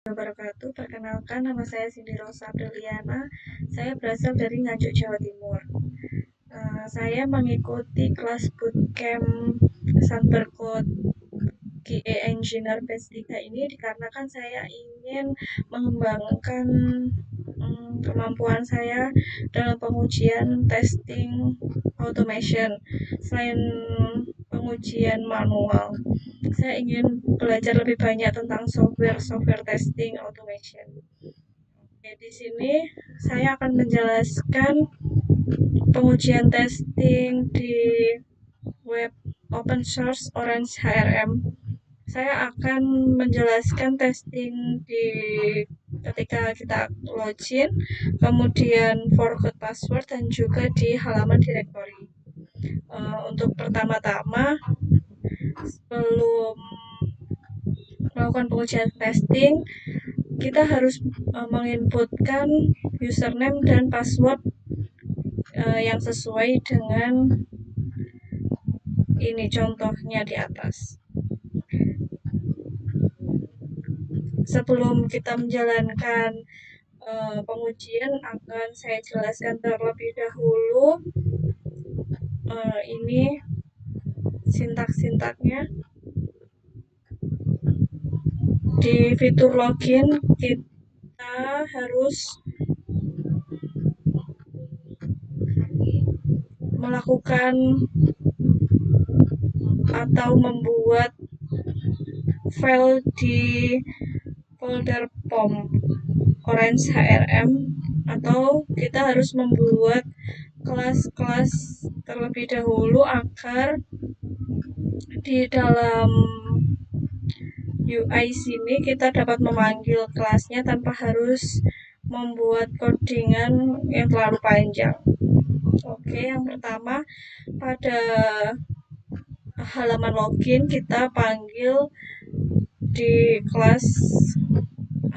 Wabarakatuh. Perkenalkan, nama saya Cindy Rosa Apriliana. Saya berasal dari Nganjuk, Jawa Timur. Saya mengikuti kelas bootcamp Sunbercode GE Engineer Batch 3 ini dikarenakan saya ingin mengembangkan kemampuan saya dalam pengujian testing automation. Selain pengujian manual, saya ingin belajar lebih banyak tentang software testing automation. Oke, di sini saya akan menjelaskan pengujian testing di web open source Orange HRM. Saya akan menjelaskan testing di ketika kita login, kemudian forgot password, dan juga di halaman directory. Untuk pertama-tama, sebelum melakukan pengujian testing, kita harus menginputkan username dan password yang sesuai dengan ini contohnya di atas. Sebelum kita menjalankan pengujian, akan saya jelaskan terlebih dahulu ini sintak-sintaknya. Di fitur login, kita harus melakukan atau membuat file di folder POM Orange HRM, atau kita harus membuat kelas-kelas terlebih dahulu agar di dalam UI sini kita dapat memanggil kelasnya tanpa harus membuat codingan yang terlalu panjang. Oke, yang pertama, pada halaman login kita panggil di kelas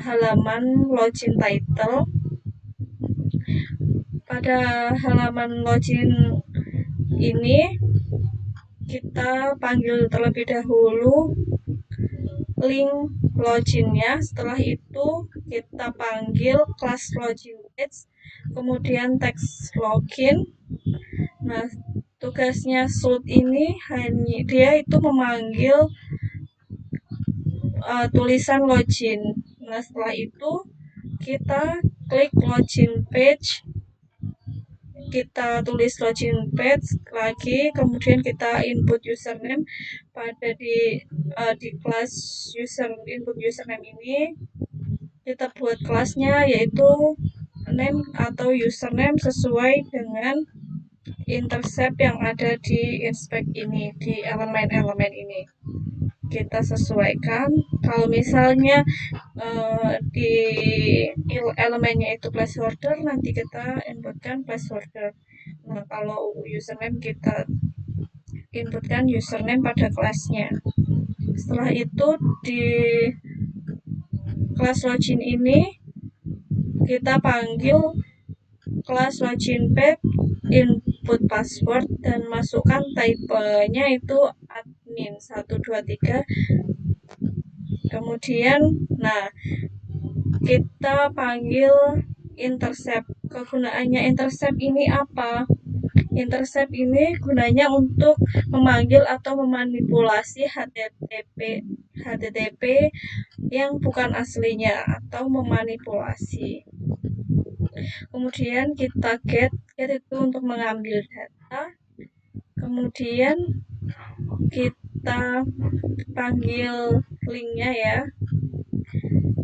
halaman login title. Pada halaman login ini kita panggil terlebih dahulu link loginnya. Setelah itu kita panggil kelas login page, kemudian teks login. Nah, tugasnya Sult ini hanya dia itu memanggil tulisan login. Nah, setelah itu kita klik login page, kita tulis login page lagi, kemudian kita input username. Pada di kelas input username ini kita buat kelasnya yaitu name atau username sesuai dengan intercept yang ada di inspect ini, di elemen-elemen ini kita sesuaikan. Kalau misalnya di elemennya itu placeholder, nanti kita inputkan placeholder. Nah, kalau username kita inputkan username pada kelasnya. Setelah itu di kelas login ini kita panggil kelas login page, input password, dan masukkan typenya itu admin 123. Kemudian, nah, kita panggil intercept. Kegunaannya intercept ini apa? Intercept ini gunanya untuk memanggil atau memanipulasi HTTP yang bukan aslinya, atau memanipulasi. Kemudian kita get itu untuk mengambil data. Kemudian kita panggil linknya ya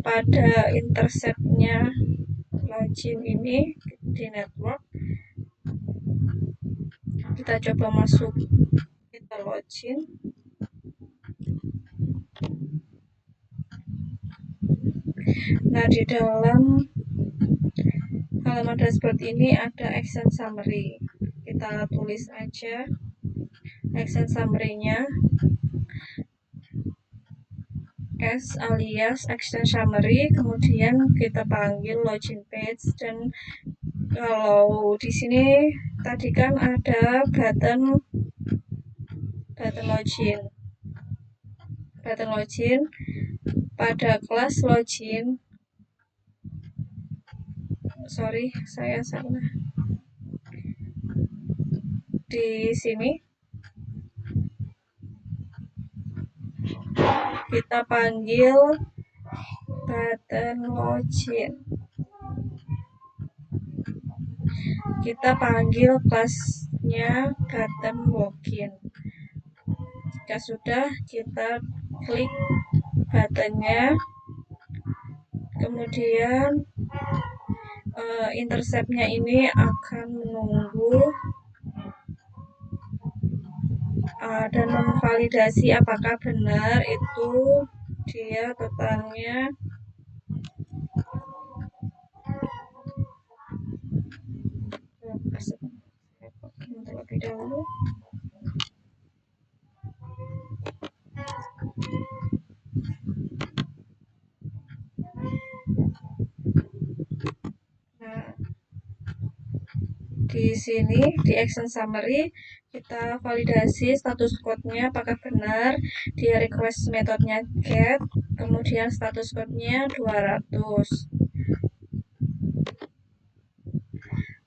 pada interceptnya login ini di network. Kita coba masuk, kita login. Nah, di dalam halaman dashboard ini ada action summary. Kita tulis aja action summary-nya S alias action summary, kemudian kita panggil login page. Dan kalau di sini tadi kan ada button login. button login. Pada kelas login, sorry saya salah. Di sini kita panggil button login. Kita panggil kelasnya button login. Jika sudah, kita klik buttonnya, kemudian interceptnya ini akan menunggu dan memvalidasi apakah benar itu dia totalnya terlebih dahulu. Nah, di sini di action summary kita validasi status code-nya apakah benar. Dia request metodenya get, kemudian status code-nya 200.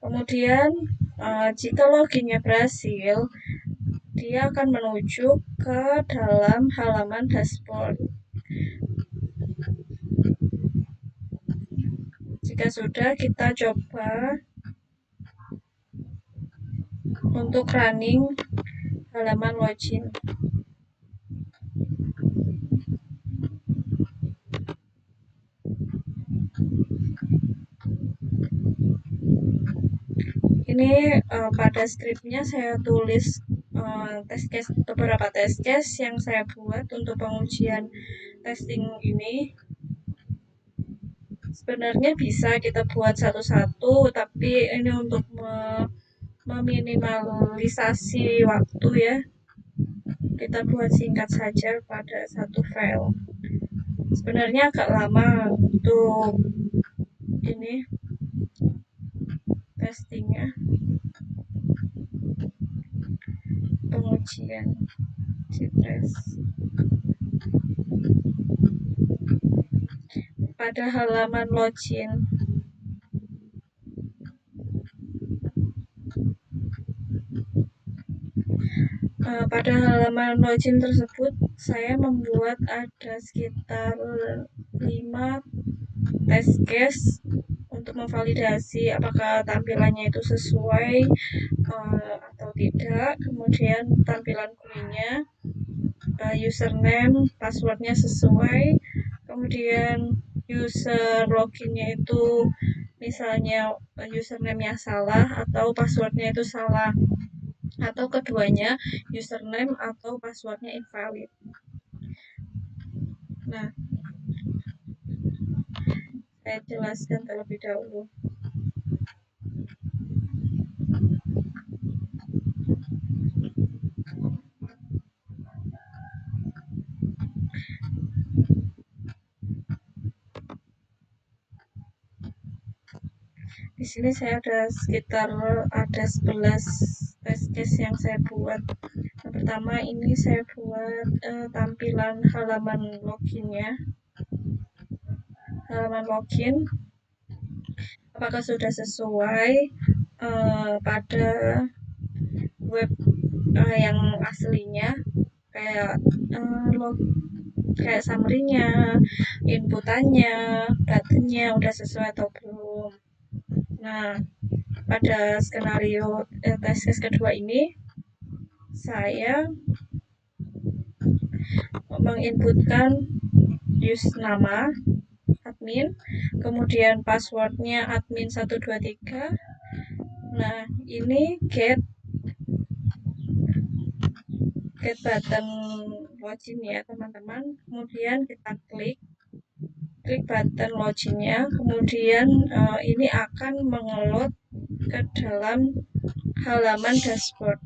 Kemudian jika loginnya berhasil, dia akan menuju ke dalam halaman dashboard. Jika sudah, kita coba untuk running halaman login. Ini pada skripnya saya tulis beberapa test case yang saya buat untuk pengujian testing ini. Sebenarnya bisa kita buat satu-satu, tapi ini untuk meminimalisasi waktu ya. Kita buat singkat saja pada satu file. Sebenarnya agak lama untuk ini testingnya, pengujian Citres. Pada halaman login, pada halaman login tersebut saya membuat ada sekitar 5 test case untuk memvalidasi apakah tampilannya itu sesuai atau tidak. Kemudian tampilan GUI-nya, username, passwordnya sesuai. Kemudian user loginnya itu misalnya username-nya salah atau passwordnya itu salah, atau keduanya username atau passwordnya invalid. Nah, saya jelaskan terlebih dahulu. Di sini saya ada sekitar 11 test case yang saya buat. Yang pertama ini saya buat tampilan halaman loginnya. Halaman login apakah sudah sesuai pada web yang aslinya, kayak summary-nya, inputannya, buttonnya udah sesuai atau belum. Nah, pada skenario test case kedua ini saya menginputkan nama admin, kemudian passwordnya admin 123. Nah, ini get button login ya teman-teman. Kemudian kita klik button loginnya, kemudian ini akan mengeload ke dalam halaman dashboard.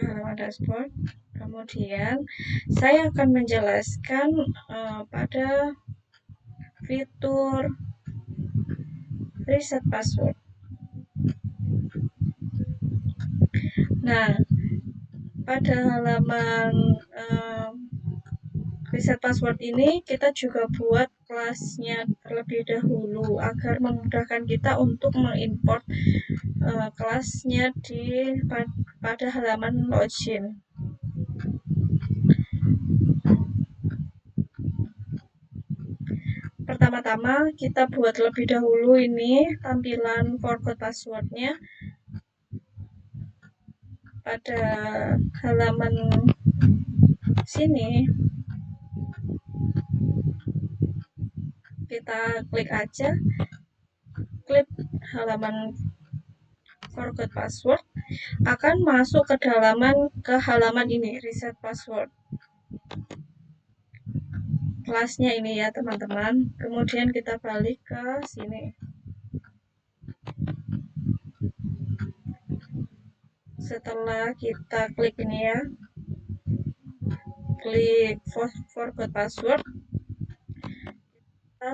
Halaman dashboard. Kemudian saya akan menjelaskan pada fitur reset password. Nah, pada halaman reset password ini kita juga buat kelasnya terlebih dahulu agar memudahkan kita untuk mengimport kelasnya pada halaman login. Pertama-tama kita buat lebih dahulu ini tampilan forgot passwordnya pada halaman sini. Kita klik aja, klik halaman forgot password, akan masuk ke halaman ini, reset password. Kelasnya ini ya teman-teman. Kemudian kita balik ke sini. Setelah kita klik ini ya, klik forgot password, kita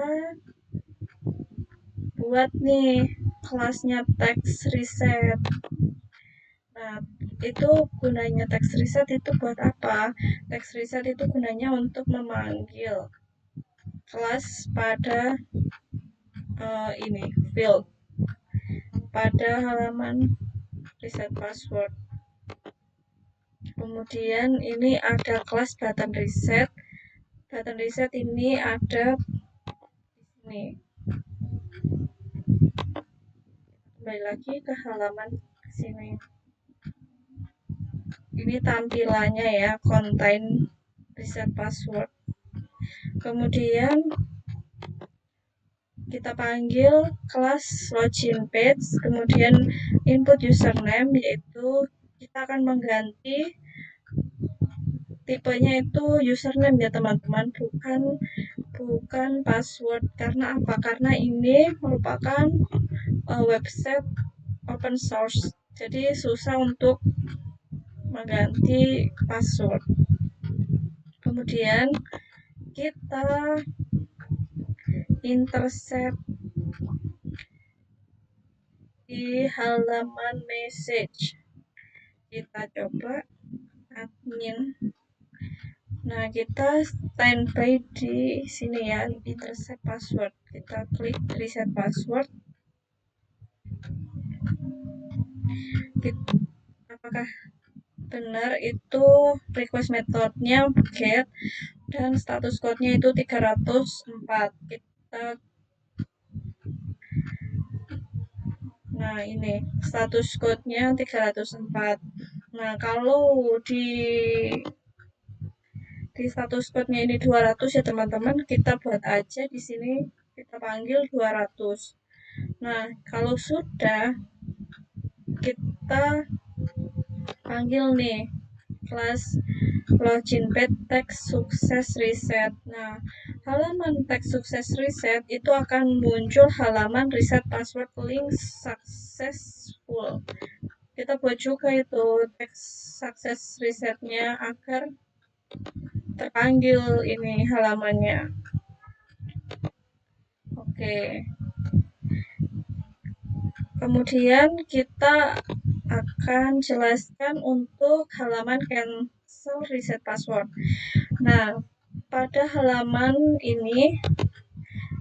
buat nih kelasnya text reset. Nah, itu gunanya text reset itu buat apa? Text reset itu gunanya untuk memanggil kelas pada ini field pada halaman reset password. Kemudian ini ada kelas button reset. Button reset ini ada di sini. Kembali lagi ke halaman sini. Ini tampilannya ya, contain reset password. Kemudian kita panggil kelas login page, kemudian input username, yaitu kita akan mengganti tipenya itu username ya teman-teman, bukan password. Karena apa? Karena ini merupakan website open source, jadi susah untuk mengganti password. Kemudian kita intercept di halaman message. Kita coba admin. Nah, kita standby di sini ya, intercept password. Kita klik reset password. Apakah benar itu request methodenya get dan status code-nya itu 304. Nah, ini status code-nya 304. Nah, kalau di status code-nya ini 200 ya teman-teman, kita buat aja di sini, kita panggil 200. Nah, kalau sudah, kita panggil nih kelas login page text success reset. Nah, halaman text success reset itu akan muncul halaman reset password link successful. Kita buat juga itu text success resetnya agar terpanggil ini halamannya. Oke. Kemudian kita akan jelaskan untuk halaman cancel reset password. Nah, pada halaman ini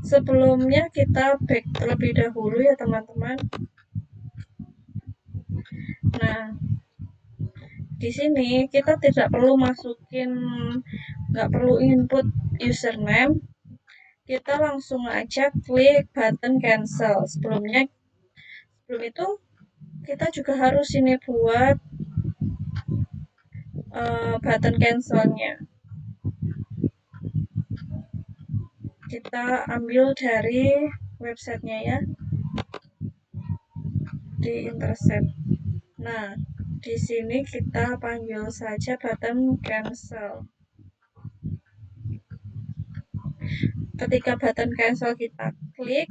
sebelumnya kita back terlebih dahulu ya teman-teman. Nah, di sini kita tidak perlu nggak perlu input username. Kita langsung aja klik button cancel. Sebelum itu kita juga harus ini buat button cancelnya. Kita ambil dari websitenya ya, di intercept. Nah, di sini kita panggil saja button cancel. Ketika button cancel kita klik,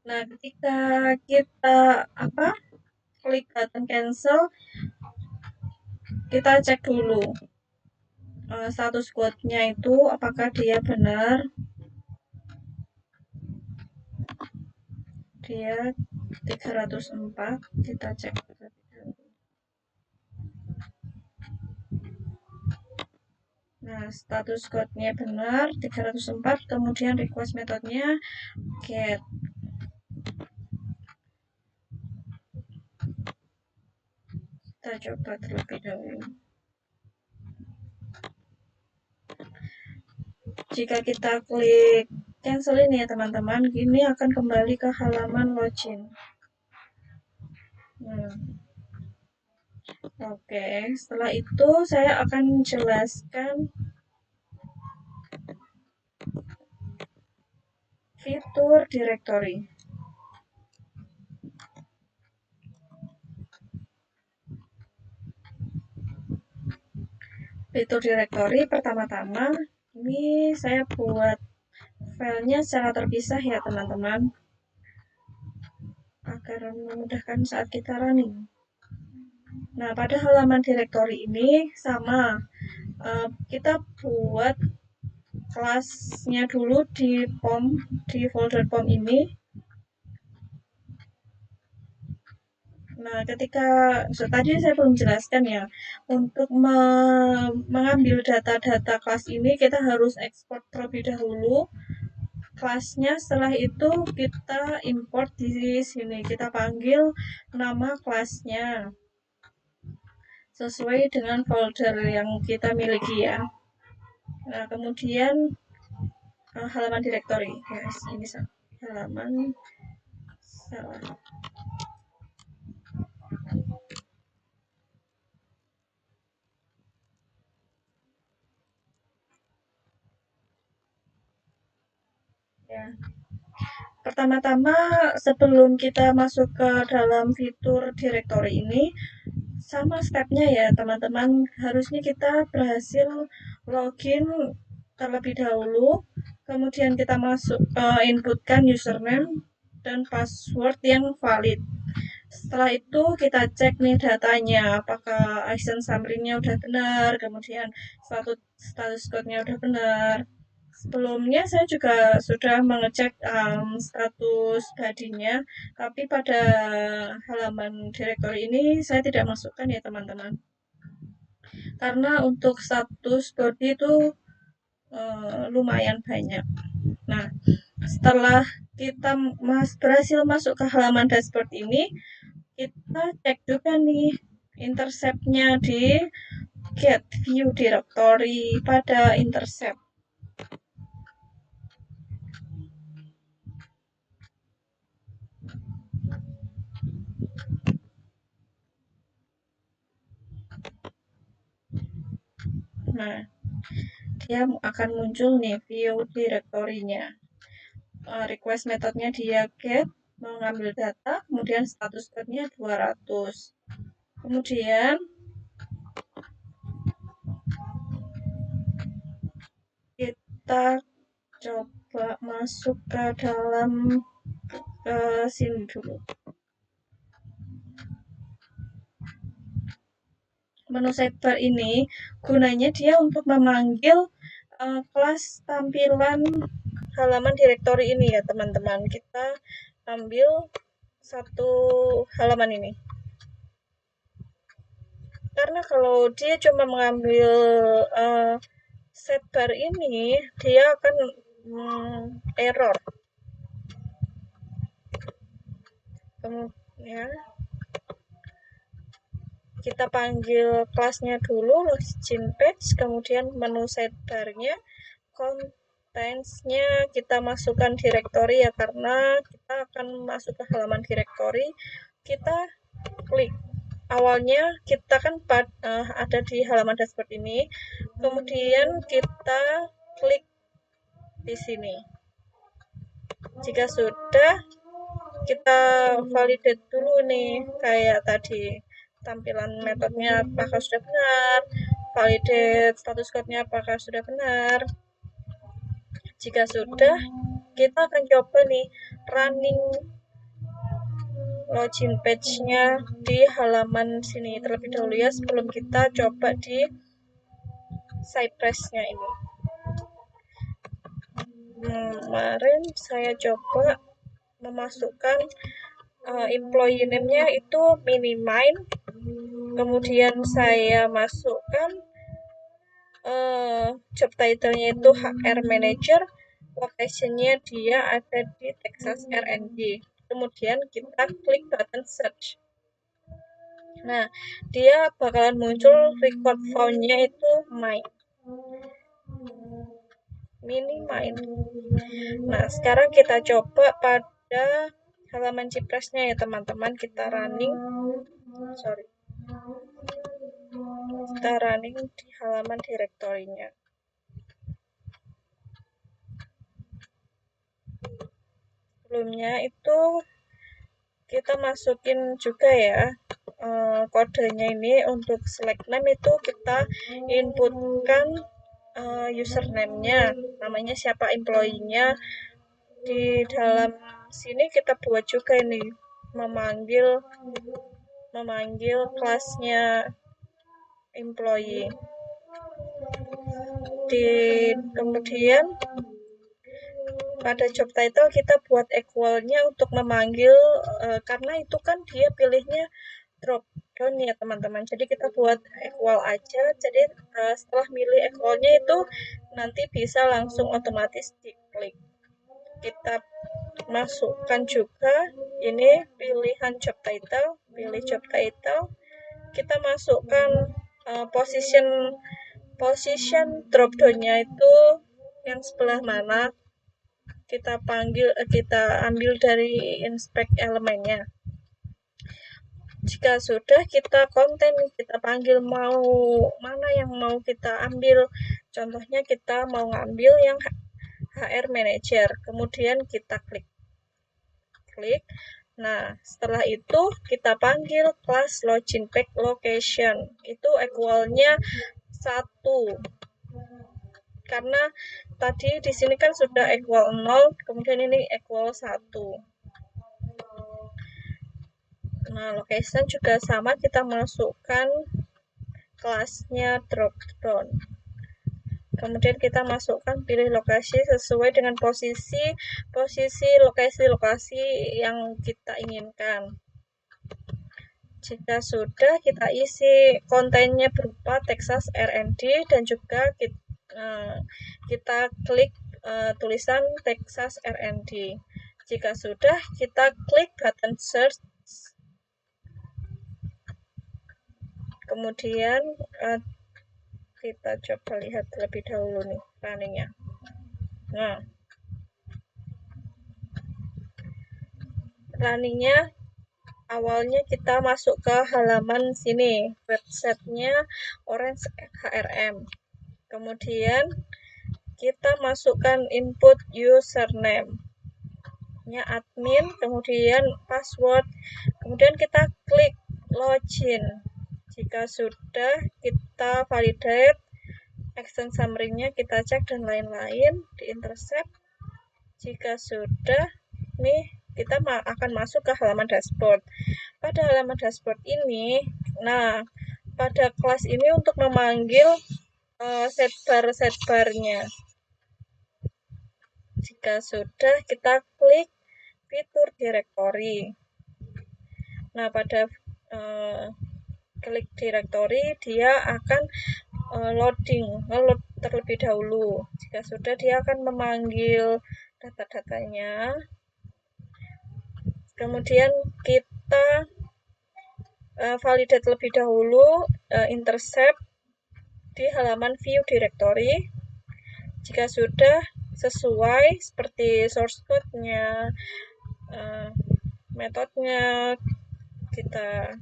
nah ketika kita klik button cancel, kita cek dulu status code-nya itu apakah dia benar. Dia 304, kita cek. Nah, status code-nya benar 304, kemudian request metodenya get. Kita coba terlebih dahulu. Jika kita klik cancel ini ya teman-teman, ini akan kembali ke halaman login. Oke, setelah itu saya akan jelaskan fitur directory. Fitur directory pertama-tama ini saya buat filenya secara terpisah ya teman-teman, agar memudahkan saat kita running. Nah, pada halaman directory ini sama, kita buat kelasnya dulu di POM, di folder POM ini. Nah, ketika tadi saya belum jelaskan ya, untuk mengambil data-data kelas ini kita harus ekspor terlebih dahulu kelasnya. Setelah itu kita import di sini, kita panggil nama kelasnya sesuai dengan folder yang kita miliki ya. Nah, kemudian halaman directory, yes, ini halaman salah. Ya. Pertama-tama sebelum kita masuk ke dalam fitur directory ini, sama stepnya ya teman-teman, harusnya kita berhasil login terlebih dahulu, kemudian kita masuk inputkan username dan password yang valid. Setelah itu kita cek nih datanya, apakah action summary-nya udah benar, kemudian status code-nya udah benar. Sebelumnya saya juga sudah mengecek status body-nya, tapi pada halaman directory ini saya tidak masukkan ya teman-teman. Karena untuk status body itu lumayan banyak. Nah, setelah kita berhasil masuk ke halaman dashboard ini, kita cek juga nih intercept-nya di get view directory pada intercept. Nah, dia akan muncul nih view directory-nya. Request metodenya dia get, mengambil data, kemudian status code-nya 200. Kemudian kita coba masuk ke dalam sini dulu. Menu sidebar ini gunanya dia untuk memanggil kelas tampilan halaman directory ini ya teman-teman. Kita ambil satu halaman ini. Karena kalau dia cuma mengambil sidebar ini, dia akan error. Kemudian kita panggil kelasnya dulu, login page, kemudian menu sidebar-nya, contents-nya kita masukkan directory ya, karena kita akan masuk ke halaman directory. Kita klik. Awalnya kita kan ada di halaman dashboard ini, kemudian kita klik di sini. Jika sudah, kita validate dulu nih, kayak tadi tampilan metodenya apakah sudah benar, validate status code-nya apakah sudah benar. Jika sudah, kita akan coba nih running login page-nya di halaman sini terlebih dahulu ya, sebelum kita coba di Cypress-nya ini. Kemarin saya coba memasukkan employee name-nya itu Minimind, kemudian saya masukkan job title-nya itu HR Manager, location-nya dia ada di Texas R&D. Kemudian kita klik button search. Nah, dia bakalan muncul record found-nya itu Minimind. Nah, sekarang kita coba pada halaman Cipresnya ya teman-teman, kita running di halaman direktorinya. Sebelumnya itu kita masukin juga ya kodenya ini. Untuk select name itu kita inputkan username-nya, namanya siapa employee-nya. Di dalam sini kita buat juga ini memanggil kelasnya employee. Kemudian pada job title kita buat equal-nya untuk memanggil karena itu kan dia pilihnya drop down ya teman-teman. Jadi kita buat equal aja. Jadi setelah milih equal-nya itu nanti bisa langsung otomatis diklik. Kita masukkan juga ini pilihan job title, pilih job title. Kita masukkan position drop down-nya itu yang sebelah mana. Kita ambil dari inspect elemennya. Jika sudah, kita panggil mau mana yang mau kita ambil. Contohnya kita mau ngambil yang HR Manager, kemudian kita klik. Nah, setelah itu kita panggil kelas login pack location. Itu equal-nya 1. Karena tadi di sini kan sudah equal 0, kemudian ini equal 1. Nah, location juga sama, kita masukkan kelasnya drop down. Kemudian kita masukkan pilih lokasi sesuai dengan lokasi yang kita inginkan. Jika sudah, kita isi kontennya berupa Texas R&D dan juga kita klik tulisan Texas R&D. Jika sudah, kita klik button search. Kemudian kita coba lihat terlebih dahulu nih runningnya. Nah, runningnya awalnya kita masuk ke halaman sini, websitenya Orange HRM. Kemudian kita masukkan input username nya admin, kemudian password, kemudian kita klik login. Jika sudah, kita validate, action summary-nya kita cek dan lain-lain di intercept. Jika sudah, nih kita akan masuk ke halaman dashboard. Pada halaman dashboard ini, nah pada kelas ini untuk memanggil setbar-setbarnya. Jika sudah, kita klik fitur directory. Nah, pada klik directory, dia akan load terlebih dahulu. Jika sudah, dia akan memanggil data-datanya. Kemudian kita validate terlebih dahulu, intercept di halaman view directory. Jika sudah sesuai seperti source code-nya, metodenya, kita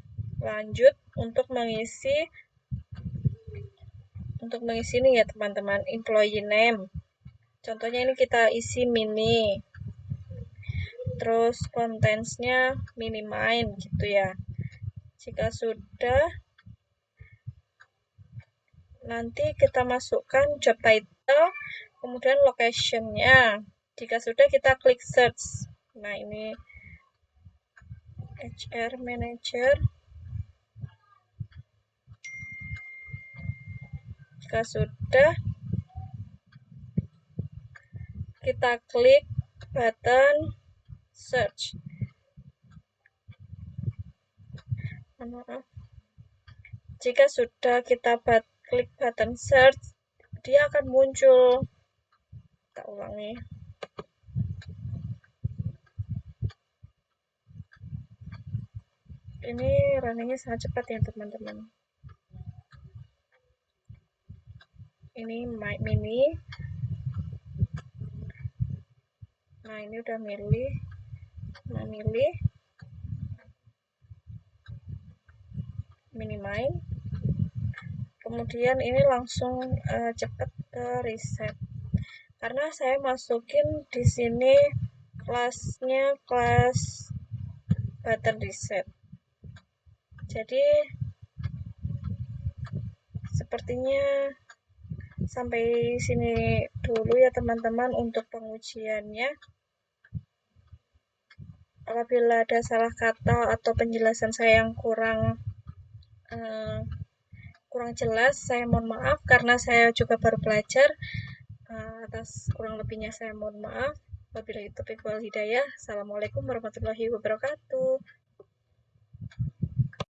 lanjut untuk mengisi ini ya teman-teman, employee name. Contohnya ini kita isi mini, terus contents-nya Minimind gitu ya. Jika sudah, nanti kita masukkan job title, kemudian location-nya. Jika sudah, kita klik search. Nah, ini HR Manager. Jika sudah, kita klik button search. Jika sudah kita klik button search, dia akan muncul. Kita ulangi. Ini runningnya sangat cepat ya teman-teman. Ini My Mini. Nah, ini udah memilih Minimind. Kemudian ini langsung cepat ke reset. Karena saya masukin di sini kelasnya kelas button reset. Jadi sepertinya sampai sini dulu ya teman-teman untuk pengujiannya. Apabila ada salah kata atau penjelasan saya yang kurang jelas, saya mohon maaf karena saya juga baru belajar. Atas kurang lebihnya saya mohon maaf. Wabillahi taufiq wal hidayah. Assalamualaikum warahmatullahi wabarakatuh.